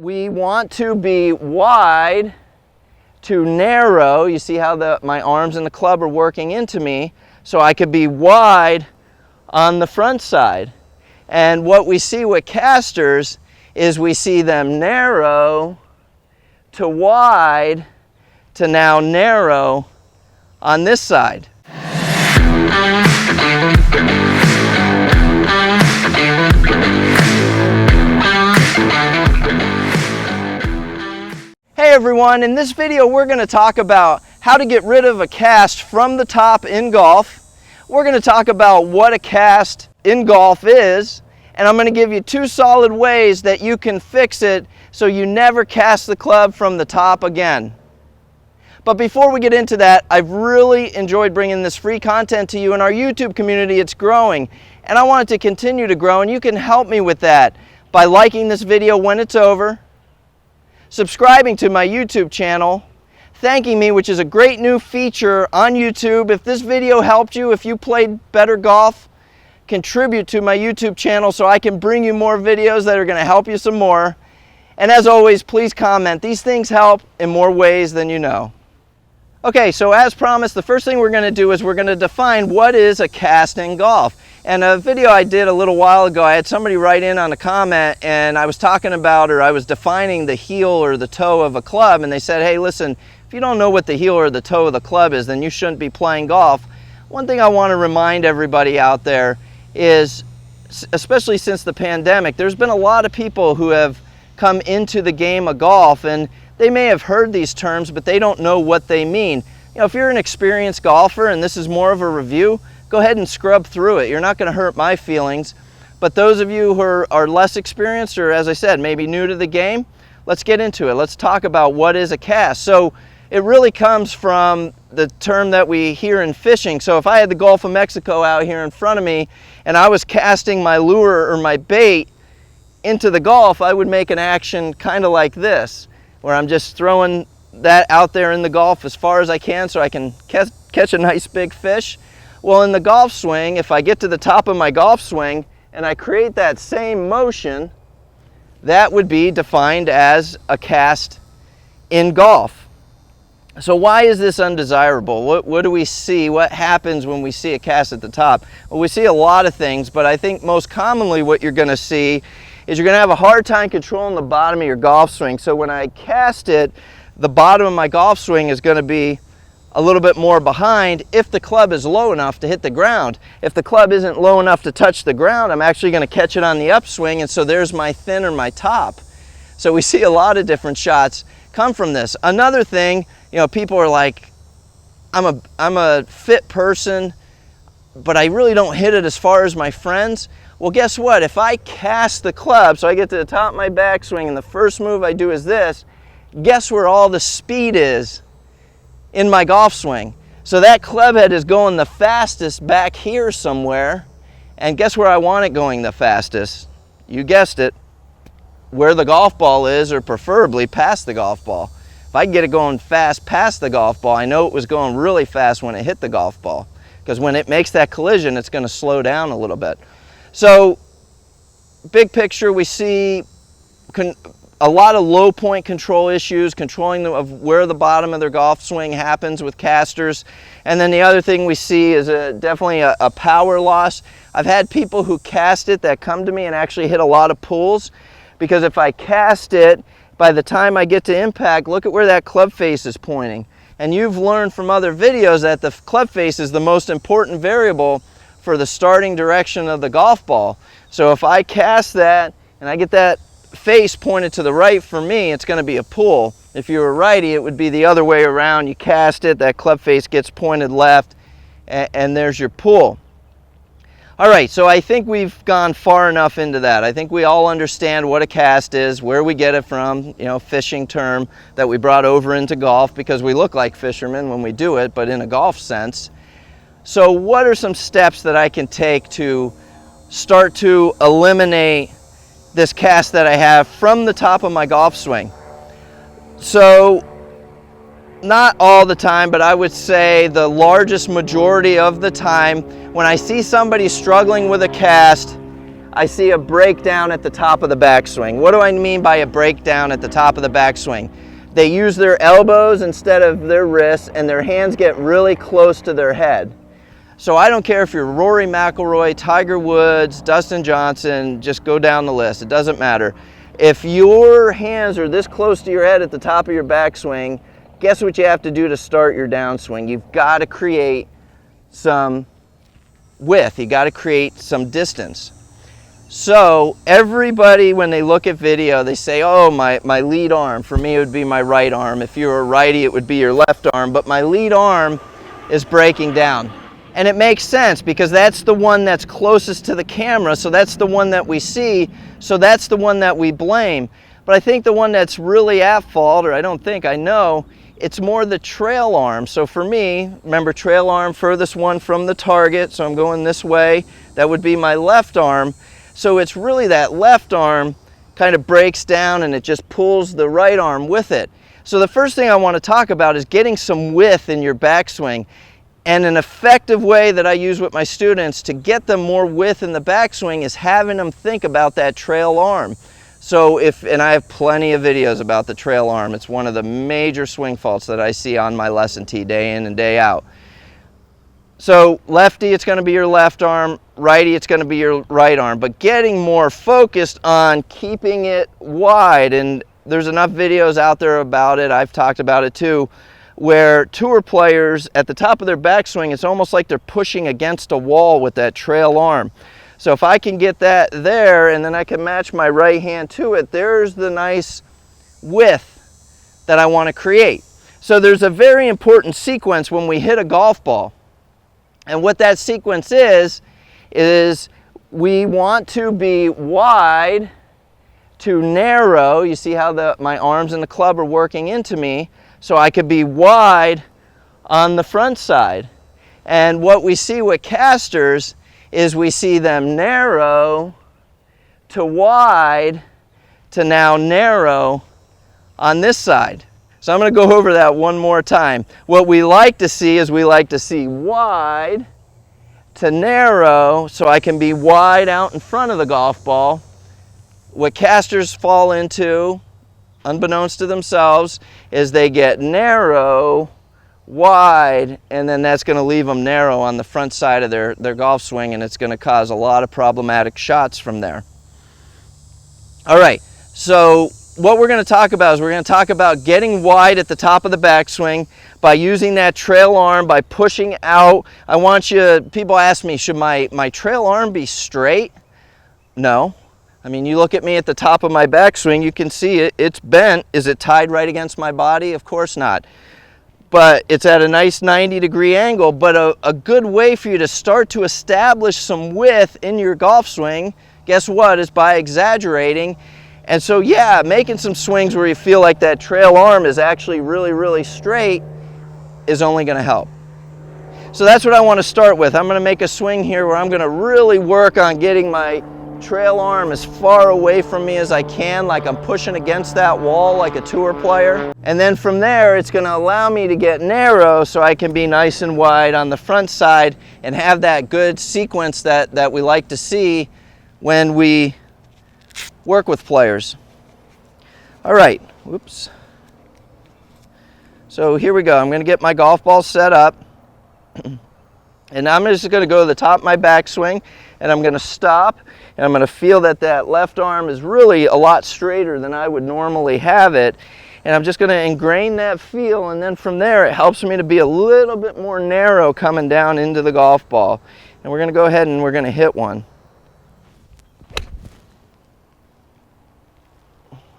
we want to be wide to narrow. You see how my arms and the club are working into me, so I could be wide on the front side. And what we see with casters is we see them narrow to wide to now narrow on this side. Hey everyone, in this video we're going to talk about how to get rid of a cast from the top in golf. We're going to talk about what a cast in golf is, and I'm going to give you 2 solid ways that you can fix it so you never cast the club from the top again. But before we get into that, I've really enjoyed bringing this free content to you in our YouTube community. It's growing, and I want it to continue to grow, and you can help me with that by liking this video when it's over, subscribing to my YouTube channel, thanking me, which is a great new feature on YouTube. If this video helped you, if you played better golf, contribute to my YouTube channel so I can bring you more videos that are going to help you some more. And as always, please comment. These things help in more ways than you know. Okay, so as promised, the first thing we're going to do is we're going to define what is a cast in golf. And a video I did a little while ago, I had somebody write in on a comment, and I was talking about, or I was defining the heel or the toe of a club, and they said, hey, listen, if you don't know what the heel or the toe of the club is, then you shouldn't be playing golf. One thing I want to remind everybody out there is, especially since the pandemic, there's been a lot of people who have come into the game of golf, and they may have heard these terms, but they don't know what they mean. You know, if you're an experienced golfer and this is more of a review, go ahead and scrub through it. You're not going to hurt my feelings. But those of you who are less experienced, or as I said, maybe new to the game, let's get into it. Let's talk about what is a cast. So it really comes from the term that we hear in fishing. So if I had the Gulf of Mexico out here in front of me and I was casting my lure or my bait into the Gulf, I would make an action kind of like this, where I'm just throwing that out there in the Gulf as far as I can so I can catch a nice big fish. Well, in the golf swing, if I get to the top of my golf swing and I create that same motion, that would be defined as a cast in golf. So why is this undesirable? What do we see? What happens when we see a cast at the top? Well, we see a lot of things, but I think most commonly what you're going to see is you're going to have a hard time controlling the bottom of your golf swing. So when I cast it, the bottom of my golf swing is going to be a little bit more behind if the club is low enough to hit the ground. If the club isn't low enough to touch the ground, I'm actually going to catch it on the upswing, and so there's my thin or my top. So we see a lot of different shots come from this. Another thing, you know, people are like, I'm a fit person, but I really don't hit it as far as my friends. Well, guess what? If I cast the club, so I get to the top of my backswing, and the first move I do is this, guess where all the speed is in my golf swing? So that club head is going the fastest back here somewhere, and guess where I want it going the fastest? You guessed it, where the golf ball is, or preferably past the golf ball. If I can get it going fast past the golf ball, I know it was going really fast when it hit the golf ball, because when it makes that collision, it's going to slow down a little bit. So big picture, we see a lot of low point control issues, controlling of where the bottom of their golf swing happens with casters. And then the other thing we see is definitely a power loss. I've had people who cast it that come to me and actually hit a lot of pools, because if I cast it, by the time I get to impact, look at where that club face is pointing. And you've learned from other videos that the club face is the most important variable for the starting direction of the golf ball. So if I cast that and I get that face pointed to the right, for me, it's going to be a pull. If you're a righty, it would be the other way around. You cast it, that club face gets pointed left, and there's your pull. All right, so I think we've gone far enough into that. I think we all understand what a cast is, where we get it from, you know, fishing term that we brought over into golf because we look like fishermen when we do it, but in a golf sense. So what are some steps that I can take to start to eliminate this cast that I have from the top of my golf swing? So not all the time, but I would say the largest majority of the time, when I see somebody struggling with a cast, I see a breakdown at the top of the backswing. What do I mean by a breakdown at the top of the backswing? They use their elbows instead of their wrists, and their hands get really close to their head. So I don't care if you're Rory McIlroy, Tiger Woods, Dustin Johnson, just go down the list. It doesn't matter. If your hands are this close to your head at the top of your backswing, guess what you have to do to start your downswing? You've got to create some width. You got to create some distance. So everybody, when they look at video, they say, oh, my lead arm. For me, it would be my right arm. If you're a righty, it would be your left arm. But my lead arm is breaking down. And it makes sense because that's the one that's closest to the camera. So that's the one that we see. So that's the one that we blame. But I think the one that's really at fault, or I don't think, I know, it's more the trail arm. So for me, remember, trail arm, furthest one from the target. So I'm going this way. That would be my left arm. So it's really that left arm kind of breaks down and it just pulls the right arm with it. So the first thing I want to talk about is getting some width in your backswing. And an effective way that I use with my students to get them more width in the backswing is having them think about that trail arm. So and I have plenty of videos about the trail arm. It's one of the major swing faults that I see on my lesson tee day in and day out. So lefty, it's going to be your left arm. Righty, it's going to be your right arm. But getting more focused on keeping it wide, and there's enough videos out there about it, I've talked about it too, where tour players at the top of their backswing, it's almost like they're pushing against a wall with that trail arm. So if I can get that there and then I can match my right hand to it, there's the nice width that I want to create. So there's a very important sequence when we hit a golf ball. And what that sequence is we want to be wide to narrow. You see how my arms and the club are working into me. So I could be wide on the front side. And what we see with casters is we see them narrow to wide to now narrow on this side. So I'm going to go over that one more time. What we like to see is we like to see wide to narrow, so I can be wide out in front of the golf ball. What casters fall into, unbeknownst to themselves, is they get narrow, wide, and then that's going to leave them narrow on the front side of their golf swing, and it's going to cause a lot of problematic shots from there. All right, so what we're going to talk about is we're going to talk about getting wide at the top of the backswing by using that trail arm, by pushing out. I want you, people ask me, should my trail arm be straight? No. I mean, you look at me at the top of my backswing, you can see it, it's bent. Is it tied right against my body? Of course not. But it's at a nice 90-degree angle. But a good way for you to start to establish some width in your golf swing, guess what, is by exaggerating. And so, yeah, making some swings where you feel like that trail arm is actually really, really straight is only going to help. So that's what I want to start with. I'm going to make a swing here where I'm going to really work on getting my trail arm as far away from me as I can, like I'm pushing against that wall like a tour player. And then from there, it's going to allow me to get narrow so I can be nice and wide on the front side and have that good sequence that we like to see when we work with players. All right, whoops. So here we go. I'm going to get my golf ball set up. And I'm just going to go to the top of my backswing, and I'm going to stop, and I'm going to feel that left arm is really a lot straighter than I would normally have it. And I'm just going to ingrain that feel, and then from there it helps me to be a little bit more narrow coming down into the golf ball. And we're going to go ahead and we're going to hit one.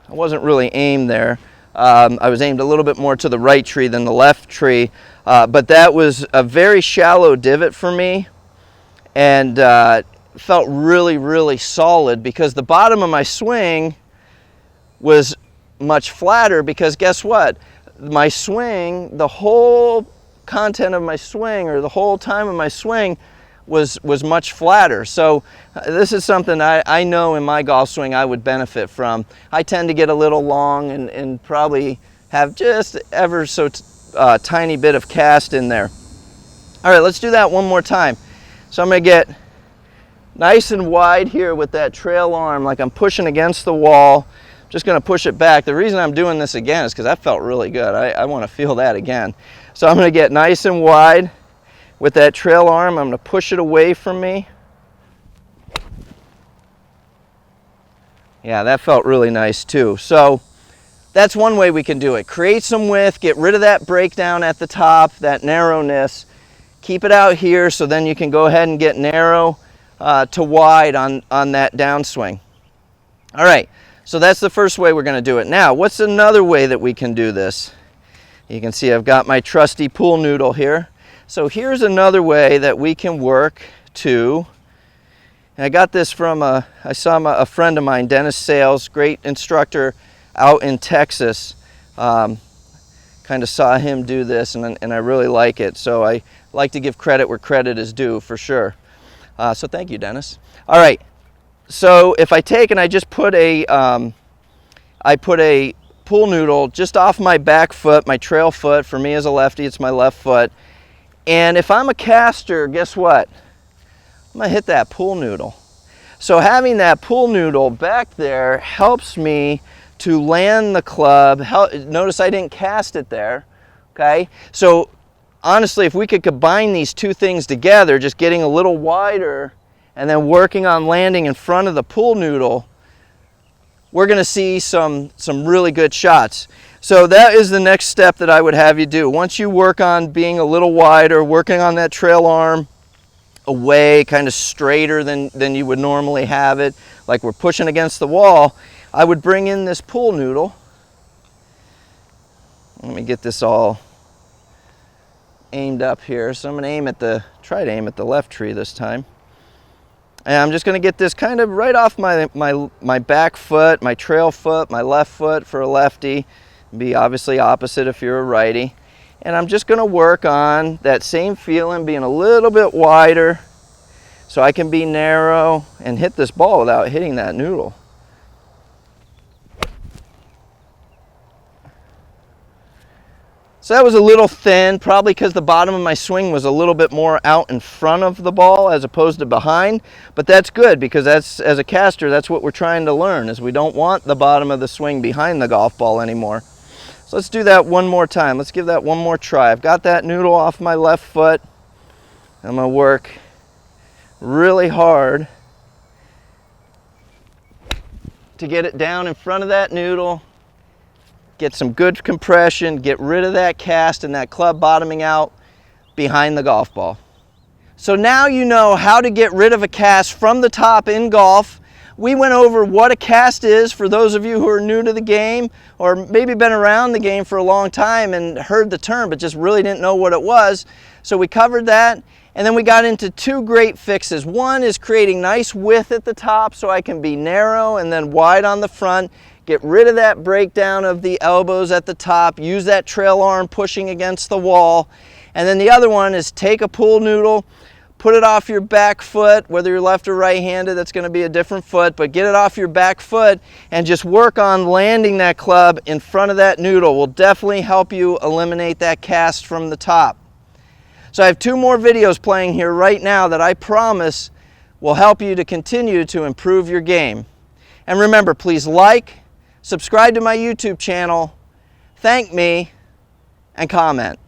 I wasn't really aimed there. I was aimed a little bit more to the right tree than the left tree, but that was a very shallow divot for me, and felt really, really solid because the bottom of my swing was much flatter because guess what? My swing, the whole content of my swing, or the whole time of my swing, was much flatter. So this is something I know in my golf swing I would benefit from. I tend to get a little long and probably have just ever so tiny bit of cast in there. All right, let's do that one more time. So I'm going to get nice and wide here with that trail arm, like I'm pushing against the wall. Just going to push it back. The reason I'm doing this again is because that felt really good. I want to feel that again. So I'm going to get nice and wide with that trail arm. I'm going to push it away from me. Yeah, that felt really nice too. So that's one way we can do it. Create some width, get rid of that breakdown at the top, that narrowness. Keep it out here so then you can go ahead and get narrow to wide on that downswing. All right, so that's the first way we're going to do it. Now, what's another way that we can do this? You can see I've got my trusty pool noodle here. So here's another way that we can work to, and I got this from I saw a friend of mine, Dennis Sales, great instructor out in Texas. Kind of saw him do this, and I really like it. So I like to give credit where credit is due, for sure. So thank you, Dennis. All right. So if I take and I just put a pool noodle just off my back foot, my trail foot. For me as a lefty, it's my left foot. And if I'm a caster, guess what? I'm gonna hit that pool noodle. So having that pool noodle back there helps me to land the club. Notice I didn't cast it there, okay? So honestly, if we could combine these two things together, just getting a little wider and then working on landing in front of the pool noodle, we're gonna see some really good shots. So that is the next step that I would have you do. Once you work on being a little wider, working on that trail arm away, kind of straighter than you would normally have it, like we're pushing against the wall, I would bring in this pool noodle. Let me get this all aimed up here. So I'm gonna try to aim at the left tree this time. And I'm just gonna get this kind of right off my back foot, my trail foot, my left foot for a lefty. Be obviously opposite if you're a righty. And I'm just gonna work on that same feeling, being a little bit wider so I can be narrow and hit this ball without hitting that noodle. So that was a little thin, probably because the bottom of my swing was a little bit more out in front of the ball as opposed to behind, but that's good because that's, as a caster, that's what we're trying to learn, is we don't want the bottom of the swing behind the golf ball anymore. So let's do that one more time. Let's give that one more try. I've got that noodle off my left foot. I'm gonna work really hard to get it down in front of that noodle, get some good compression, get rid of that cast and that club bottoming out behind the golf ball. So now you know how to get rid of a cast from the top in golf. We went over what a cast is for those of you who are new to the game or maybe been around the game for a long time and heard the term but just really didn't know what it was. So we covered that, and then we got into two great fixes. One is creating nice width at the top so I can be narrow and then wide on the front. Get rid of that breakdown of the elbows at the top, use that trail arm pushing against the wall. And then the other one is take a pool noodle, put it off your back foot, whether you're left or right-handed, that's gonna be a different foot, but get it off your back foot and just work on landing that club in front of that noodle. Will definitely help you eliminate that cast from the top. So I have two more videos playing here right now that I promise will help you to continue to improve your game. And remember, please like, subscribe to my YouTube channel, thank me, and comment.